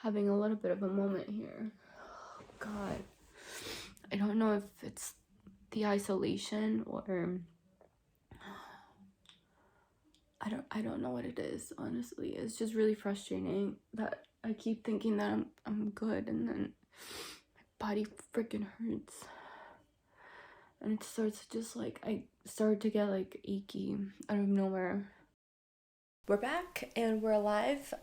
having a little bit of a moment here. Oh, God, I don't know if it's the isolation or I don't know what it is, honestly. It's just really frustrating that I keep thinking that I'm good, and then my body freaking hurts. And it starts just like, I start to get like achy out of nowhere. We're back and we're alive.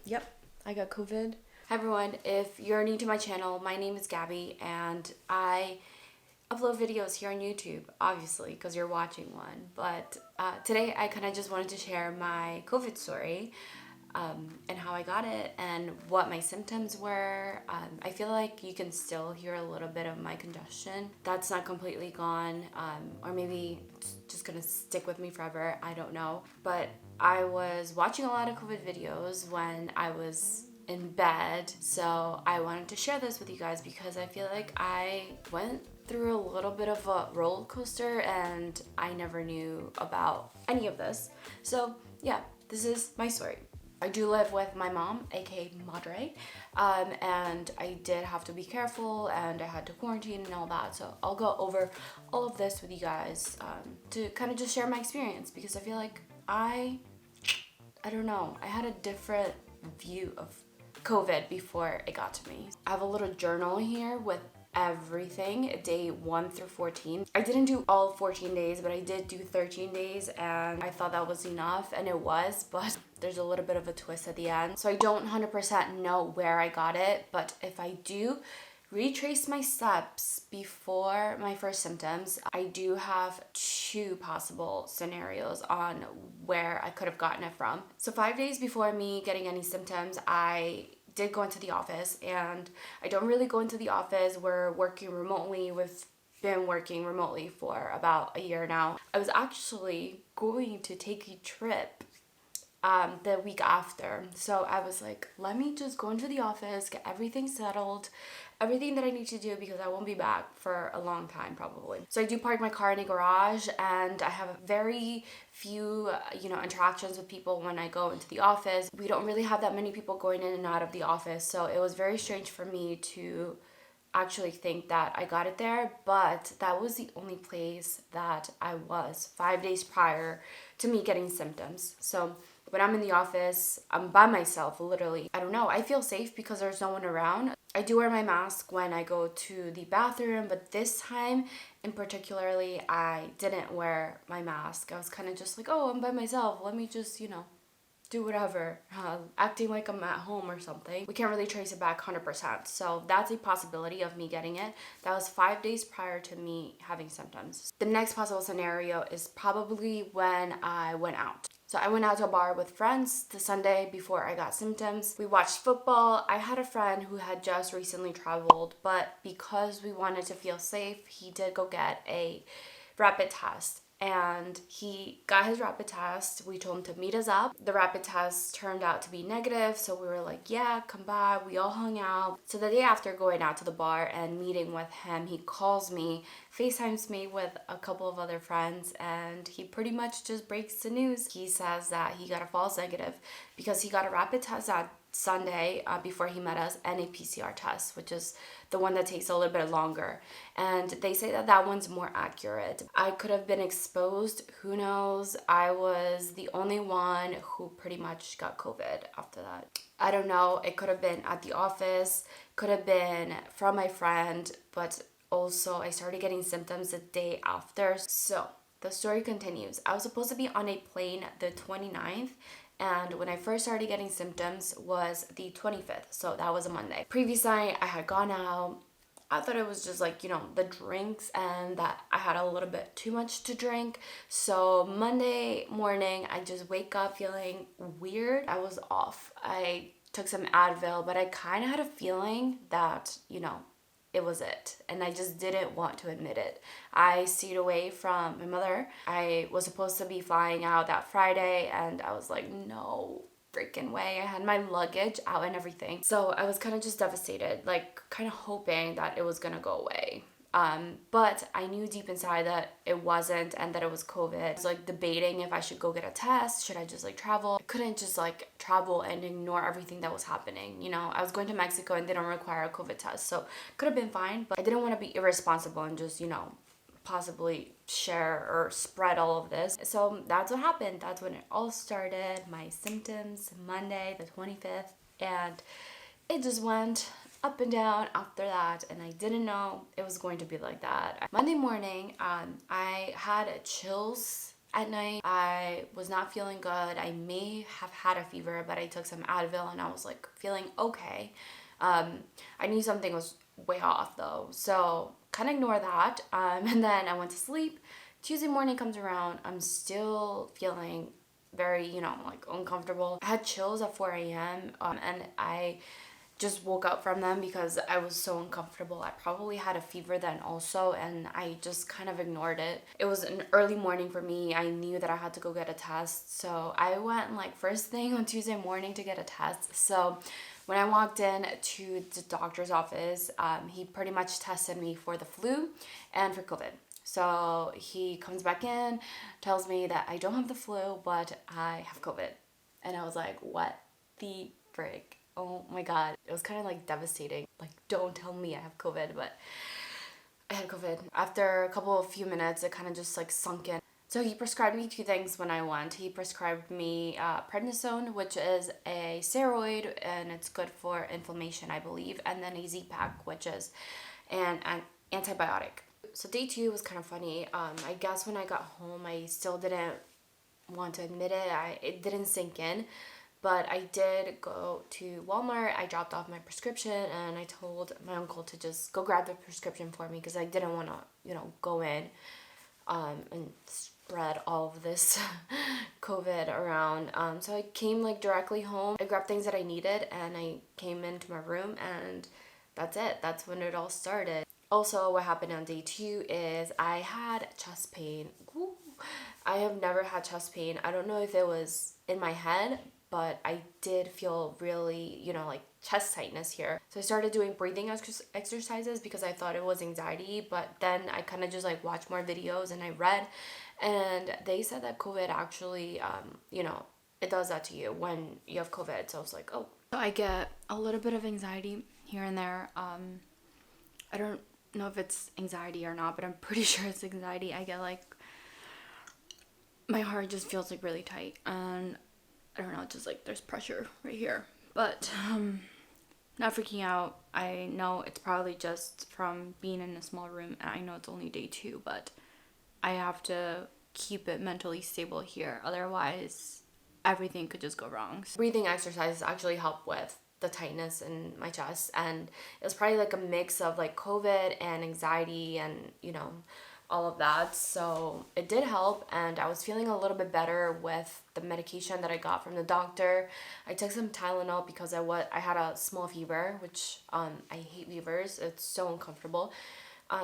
Yep, I got COVID. Hi everyone, if you're new to my channel, my name is Gaby and I upload videos here on YouTube, obviously, because you're watching one. But today I kind of just wanted to share my COVID story and how I got it and what my symptoms were. I feel like you can still hear a little bit of my congestion. That's not completely gone, or maybe it's just gonna stick with me forever. I don't know. But I was watching a lot of COVID videos when I was in bed, so I wanted to share this with you guys because I feel like I went through a little bit of a roller coaster and I never knew about any of this. So yeah, this is my story. I do live with my mom, aka Madre, and I did have to be careful and I had to quarantine and all that. So I'll go over all of this with you guys to kind of just share my experience because I feel like I don't know, I had a different view of COVID before it got to me. I have a little journal here with everything, day 1 through 14. I didn't do all 14 days, but I did do 13 days and I thought that was enough, and it was, but there's a little bit of a twist at the end. So I don't 100% know where I got it, but if I do retrace my steps before my first symptoms, I do have 2 possible scenarios on where I could have gotten it from. So 5 days before me getting any symptoms, I did go into the office, and I don't really go into the office. We're working remotely. We've been working remotely for about a year now. I was actually going to take a trip the week after. So I was like, let me just go into the office, get everything settled, everything that I need to do because I won't be back for a long time probably. So I do park my car in a garage and I have very few, interactions with people when I go into the office. We don't really have that many people going in and out of the office. So it was very strange for me to actually think that I got it there, but that was the only place that I was 5 days prior to me getting symptoms. So when I'm in the office, I'm by myself, literally. I don't know, I feel safe because there's no one around. I do wear my mask when I go to the bathroom, but this time in particularly, I didn't wear my mask. I was kind of just like, oh, I'm by myself. Let me just, do whatever, acting like I'm at home or something. We can't really trace it back 100%. So that's a possibility of me getting it. That was 5 days prior to me having symptoms. The next possible scenario is probably when I went out. So I went out to a bar with friends the Sunday before I got symptoms. We watched football. I had a friend who had just recently traveled, but because we wanted to feel safe, he did go get a rapid test. And he got his rapid test. We told him to meet us up. The rapid test turned out to be negative, so we were like, yeah, come by. We all hung out. So the day after going out to the bar and meeting with him, he calls me, FaceTimes me with a couple of other friends, and he pretty much just breaks the news. He says that he got a false negative because he got a rapid test that Sunday before he met us, and a PCR test, which is the one that takes a little bit longer. And they say that that one's more accurate. I could have been exposed, who knows? I was the only one who pretty much got COVID after that. I don't know, it could have been at the office, could have been from my friend, but also I started getting symptoms the day after. So the story continues. I was supposed to be on a plane the 29th, and when I first started getting symptoms was the 25th, so that was a Monday. Previous night, I had gone out. I thought it was just like, the drinks and that I had a little bit too much to drink. So Monday morning, I just wake up feeling weird. I was off. I took some Advil, but I kind of had a feeling that, it was it, and I just didn't want to admit it. I stayed away from my mother. I was supposed to be flying out that Friday, and I was like, no freaking way. I had my luggage out and everything. So I was kind of just devastated, like kind of hoping that it was gonna go away. But I knew deep inside that it wasn't and that it was COVID. I was like debating if I should go get a test. Should I just like travel? I couldn't just like travel and ignore everything that was happening. You know, I was going to Mexico and they don't require a COVID test. So could have been fine, but I didn't want to be irresponsible and just, you know, possibly share or spread all of this. So that's what happened. That's when it all started. My symptoms, Monday the 25th. And it just went up and down after that, and I didn't know it was going to be like that. Monday morning, I had chills at night. I was not feeling good. I may have had a fever, but I took some Advil and I was like feeling okay. I knew something was way off though, so kind of ignore that. And then I went to sleep. Tuesday morning comes around. I'm still feeling very, you know, like uncomfortable. I had chills at 4 a.m. And I just woke up from them because I was so uncomfortable. I probably had a fever then also, and I just kind of ignored it. It was an early morning for me. I knew that I had to go get a test, so I went like first thing on Tuesday morning to get a test. So when I walked in to the doctor's office, he pretty much tested me for the flu and for COVID. So he comes back in, tells me that I don't have the flu, but I have COVID. And I was like, what the frick? Oh my God. It was kind of like devastating. Like, don't tell me I have COVID, but I had COVID. After a few minutes, it kind of just like sunk in. So he prescribed me two things when I went. He prescribed me prednisone, which is a steroid and it's good for inflammation, I believe, and then a Z-Pak, which is an antibiotic. So day 2 was kind of funny. I guess when I got home, I still didn't want to admit it. It didn't sink in. But I did go to Walmart. I dropped off my prescription and I told my uncle to just go grab the prescription for me because I didn't want to, you know, go in and spread all of this COVID around. So I came like directly home. I grabbed things that I needed and I came into my room, and that's it. That's when it all started. Also, what happened on day 2 is I had chest pain. Ooh. I have never had chest pain. I don't know if it was in my head, but I did feel really, you know, like chest tightness here. So I started doing breathing exercises because I thought it was anxiety, but then I kind of just like watched more videos and I read, and they said that COVID actually, you know, it does that to you when you have COVID. So I was like, oh. So I get a little bit of anxiety here and there. I don't know if it's anxiety or not, but I'm pretty sure it's anxiety. I get like, my heart just feels like really tight, and I don't know, just like there's pressure right here. But not freaking out. I know it's probably just from being in a small room, and I know it's only day 2, but I have to keep it mentally stable here. Otherwise, everything could just go wrong. So breathing exercises actually help with the tightness in my chest, and it was probably like a mix of like COVID and anxiety and, you know, all of that. So it did help, and I was feeling a little bit better with the medication that I got from the doctor. I took some Tylenol because I had a small fever, which I hate fevers. It's so uncomfortable.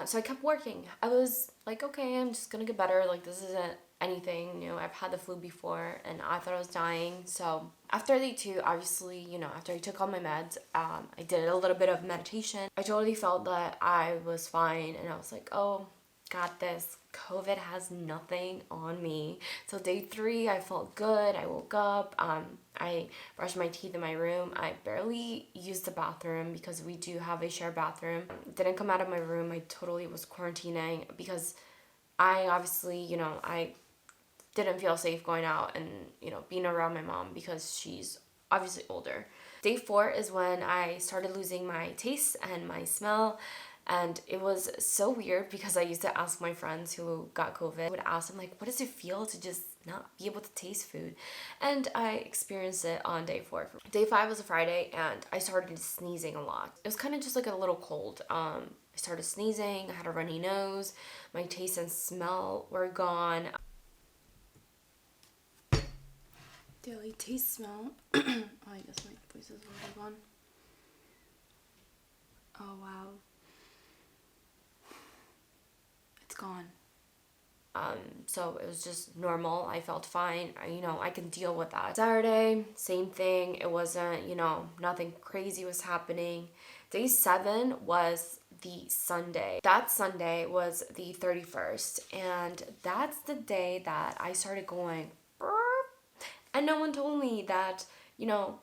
So I kept working. I was like, okay, I'm just gonna get better. Like, this isn't anything new. I've had the flu before and I thought I was dying. So after day 2, obviously, you know, after I took all my meds, I did a little bit of meditation. I totally felt that I was fine, and I was like, oh, got this. COVID has nothing on me. So day 3, I felt good. I woke up. I brushed my teeth in my room. I barely used the bathroom because we do have a shared bathroom. Didn't come out of my room. I totally was quarantining because I obviously, you know, I didn't feel safe going out and, you know, being around my mom because she's obviously older. Day 4 is when I started losing my taste and my smell. And it was so weird because I used to ask my friends who got COVID, I would ask them like, what does it feel to just not be able to taste food? And I experienced it on day 4. Day 5 was a Friday, and I started sneezing a lot. It was kind of just like a little cold. I started sneezing, I had a runny nose, my taste and smell were gone. Daily taste, smell. Oh, I guess my voice is already gone. Oh, wow. Gone. So it was just normal. I felt fine. I can deal with that. Saturday, same thing. It wasn't, nothing crazy was happening. Day 7 was the Sunday. That Sunday was the 31st, and that's the day that I started going "Brr," and no one told me that,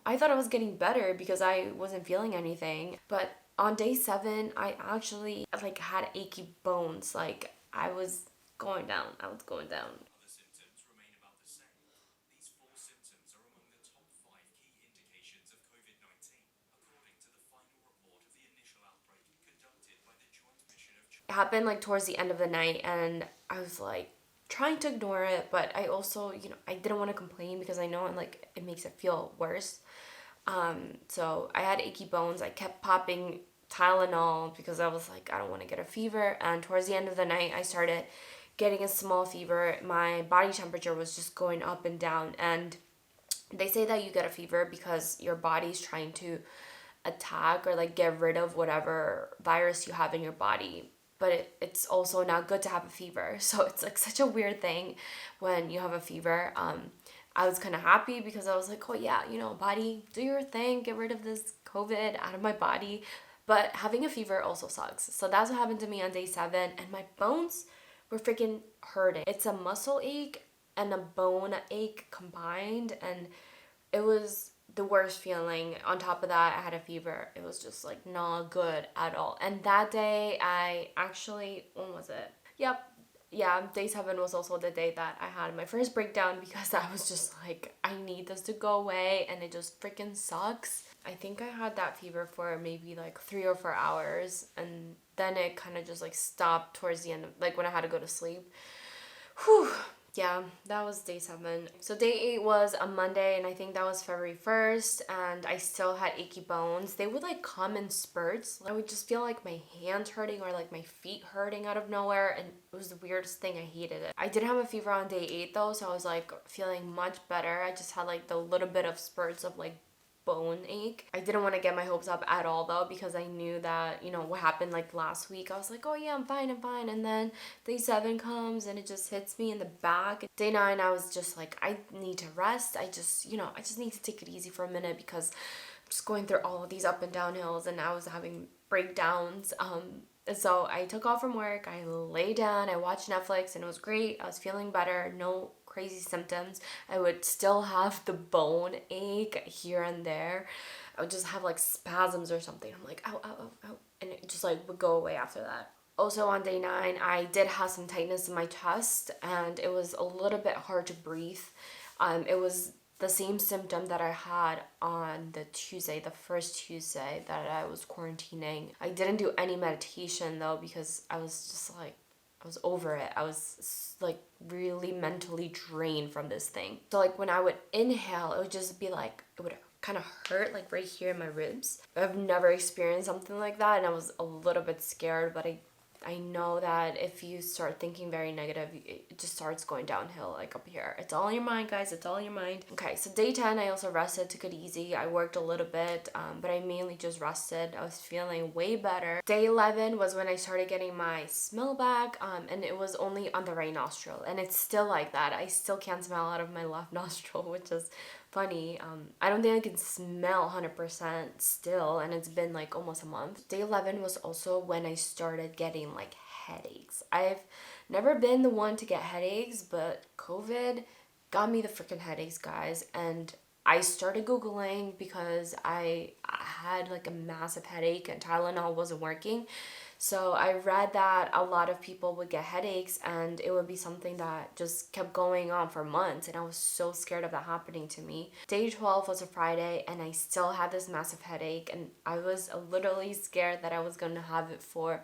I thought I was getting better because I wasn't feeling anything. But on day 7, I actually like had achy bones. Like I was going down. I was going down. Other symptoms remain about the same. These 4 symptoms are among the top 5 key indications of COVID-19, according to the final report of the initial outbreak conducted by the Joint Mission of It happened like towards the end of the night, and I was like trying to ignore it, but I also, I didn't want to complain because I know it makes it feel worse. So I had achy bones. I kept popping Tylenol because I was like, I don't want to get a fever. And towards the end of the night, I started getting a small fever. My body temperature was just going up and down. And they say that you get a fever because your body's trying to attack or like get rid of whatever virus you have in your body. But it's also not good to have a fever. So it's like such a weird thing when you have a fever. I was kind of happy because I was like, oh yeah, body, do your thing, get rid of this COVID out of my body. But having a fever also sucks. So that's what happened to me on day 7, and my bones were freaking hurting. It's a muscle ache and a bone ache combined, and it was the worst feeling. On top of that, I had a fever. It was just like not good at all. And that day, I actually, when was it? Yep, yeah, day 7 was also the day that I had my first breakdown because I was just like, I need this to go away, and it just freaking sucks. I think I had that fever for maybe like 3 or 4 hours, and then it kind of just like stopped towards the end of, like, when I had to go to sleep. Whew. Yeah, that was day 7. So day 8 was a Monday, and I think that was February 1st, and I still had achy bones. They would like come in spurts. I would just feel like my hands hurting or like my feet hurting out of nowhere, and it was the weirdest thing. I hated it. I didn't have a fever on day 8 though, so I was like feeling much better. I just had like the little bit of spurts of like bone ache. I didn't want to get my hopes up at all though, because I knew that, what happened like last week. I was like, oh yeah, I'm fine. And then day 7 comes and it just hits me in the back. Day 9, I was just like, I need to rest. I just need to take it easy for a minute because I'm just going through all of these up and down hills, and I was having breakdowns. So I took off from work. I lay down, I watched Netflix, and it was great. I was feeling better. No crazy symptoms. I would still have the bone ache here and there. I would just have like spasms or something. I'm like, ow, ow, ow, ow. And it just like would go away after that. Also on day 9, I did have some tightness in my chest, and it was a little bit hard to breathe. It was the same symptom that I had on the Tuesday, the first Tuesday that I was quarantining. I didn't do any meditation though because I was just like, I was over it. I was like really mentally drained from this thing. So like when I would inhale, it would just be like, it would kind of hurt like right here in my ribs. I've never experienced something like that, and I was a little bit scared, but I know that if you start thinking very negative, it just starts going downhill like up here. It's all in your mind, guys. It's all in your mind. Okay, so day 10, I also rested, took it easy. I worked a little bit, but I mainly just rested. I was feeling way better. Day 11 was when I started getting my smell back, and it was only on the right nostril. And it's still like that. I still can't smell out of my left nostril, which is funny. I don't think I can smell 100% still, and it's been like almost a month. Day 11 was also when I started getting like headaches. I've never been the one to get headaches, but COVID got me the freaking headaches, guys. And I started Googling because I had like a massive headache and Tylenol wasn't working. So I read that a lot of people would get headaches, and it would be something that just kept going on for months, and I was so scared of that happening to me. Day 12 was a Friday, and I still had this massive headache, and I was literally scared that I was going to have it for a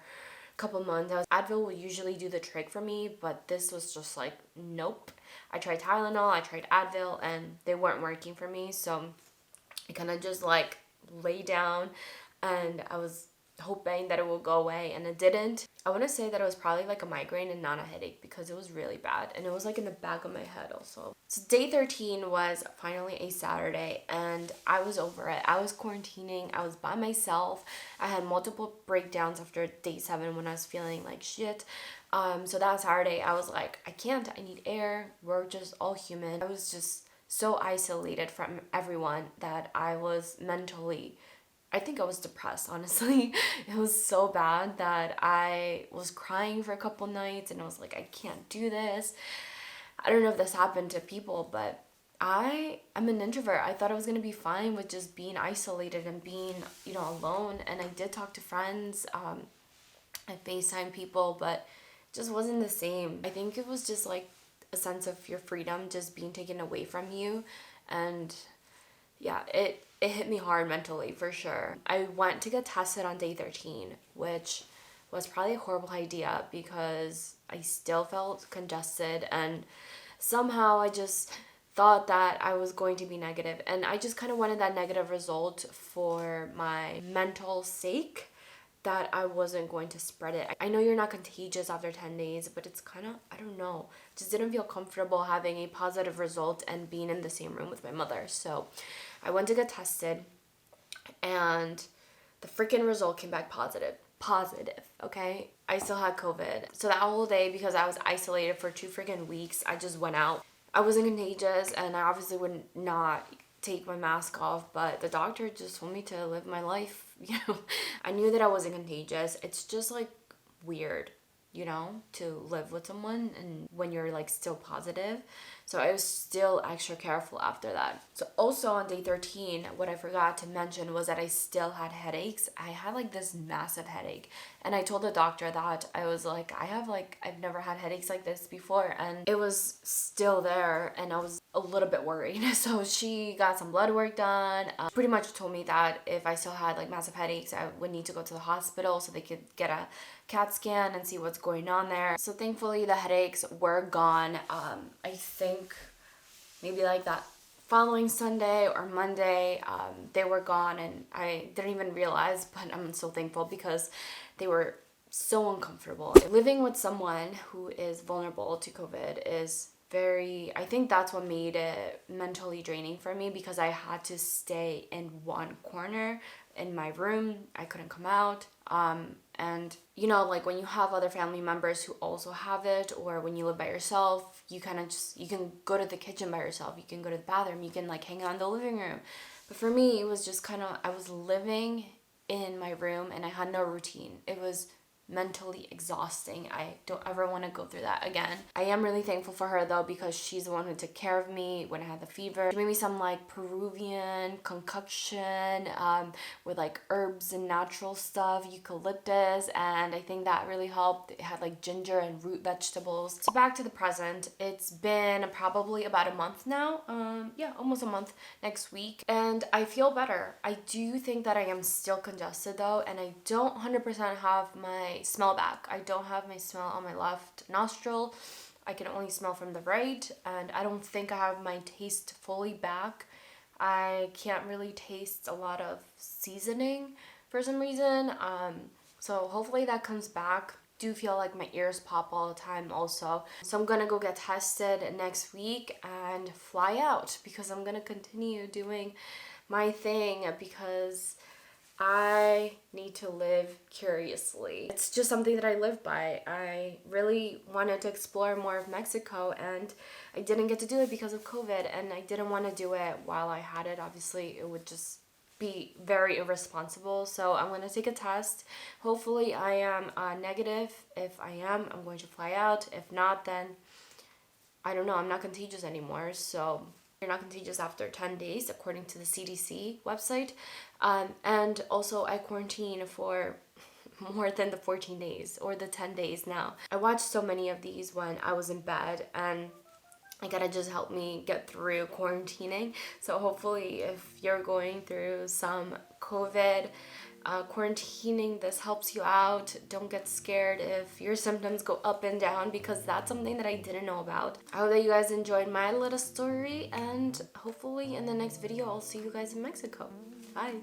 couple months. Advil will usually do the trick for me, but this was just like, nope. I tried Tylenol, I tried Advil, and they weren't working for me, so I kind of just like lay down, and I was hoping that it will go away, and it didn't. I want to say that it was probably like a migraine and not a headache because it was really bad, and it was like in the back of my head also. So day 13 was finally a Saturday, and I was over it. I was quarantining. I was by myself. I had multiple breakdowns after day 7 when I was feeling like shit. So that Saturday I was like, I can't. I need air. We're just all human. I was just so isolated from everyone that I was mentally I think I was depressed, honestly. It was so bad that I was crying for a couple nights and I was like, I can't do this. I don't know if this happened to people, but I'm an introvert. I thought I was gonna be fine with just being isolated and being, alone. And I did talk to friends. I FaceTime people, but it just wasn't the same. I think it was just like a sense of your freedom just being taken away from you. And yeah, it hit me hard mentally for sure. I went to get tested on day 13, which was probably a horrible idea because I still felt congested and somehow I just thought that I was going to be negative, and I just kind of wanted that negative result for my mental sake, that I wasn't going to spread it. I know you're not contagious after 10 days, but it's kind of, I don't know, just didn't feel comfortable having a positive result and being in the same room with my mother. So I went to get tested and the freaking result came back positive, okay? I still had COVID. So that whole day, because I was isolated for 2 freaking weeks, I just went out. I wasn't contagious and I obviously would not take my mask off, but the doctor just told me to live my life. I knew that I wasn't contagious. It's just like weird, to live with someone and when you're like still positive. So I was still extra careful after that. So also on day 13, what I forgot to mention was that I still had headaches. I had like this massive headache. And I told the doctor that I was like, I've never had headaches like this before. And it was still there and I was a little bit worried. So she got some blood work done. Pretty much told me that if I still had like massive headaches, I would need to go to the hospital so they could get a CAT scan and see what's going on there. So thankfully the headaches were gone. I think maybe like that following Sunday or Monday, they were gone and I didn't even realize, but I'm so thankful because they were so uncomfortable. Living with someone who is vulnerable to COVID is I think that's what made it mentally draining for me, because I had to stay in one corner in my room. I couldn't come out. And like when you have other family members who also have it, or when you live by yourself, you kind of you can go to the kitchen by yourself, you can go to the bathroom, you can like hang out in the living room. But for me, it was just I was living in my room and I had no routine. It was mentally exhausting. I don't ever want to go through that again. I am really thankful for her though, because she's the one who took care of me when I had the fever. She made me some like Peruvian concoction with like herbs and natural stuff, eucalyptus, and I think that really helped. It had like ginger and root vegetables. So back to the present. It's been probably about a month now. Almost a month next week, and I feel better. I do think that I am still congested though, and I don't 100% have my smell back. I don't have my smell on my left nostril. I can only smell from the right, and I don't think I have my taste fully back. I can't really taste a lot of seasoning for some reason. So hopefully that comes back. Do feel like my ears pop all the time also. So I'm gonna go get tested next week and fly out, because I'm gonna continue doing my thing, because I need to live curiously. It's just something that I live by. I really wanted to explore more of Mexico and I didn't get to do it because of COVID, and I didn't want to do it while I had it. Obviously, it would just be very irresponsible. So I'm going to take a test. Hopefully I am negative. If I am, I'm going to fly out. If not, then I don't know. I'm not contagious anymore. So you're not contagious after 10 days, according to the CDC website. And also I quarantine for more than the 14 days or the 10 days now. I watched so many of these when I was in bed, and it gotta just help me get through quarantining. So hopefully if you're going through some COVID quarantining, this helps you out. Don't get scared if your symptoms go up and down, because that's something that I didn't know about. I hope that you guys enjoyed my little story, and hopefully in the next video I'll see you guys in Mexico. Bye.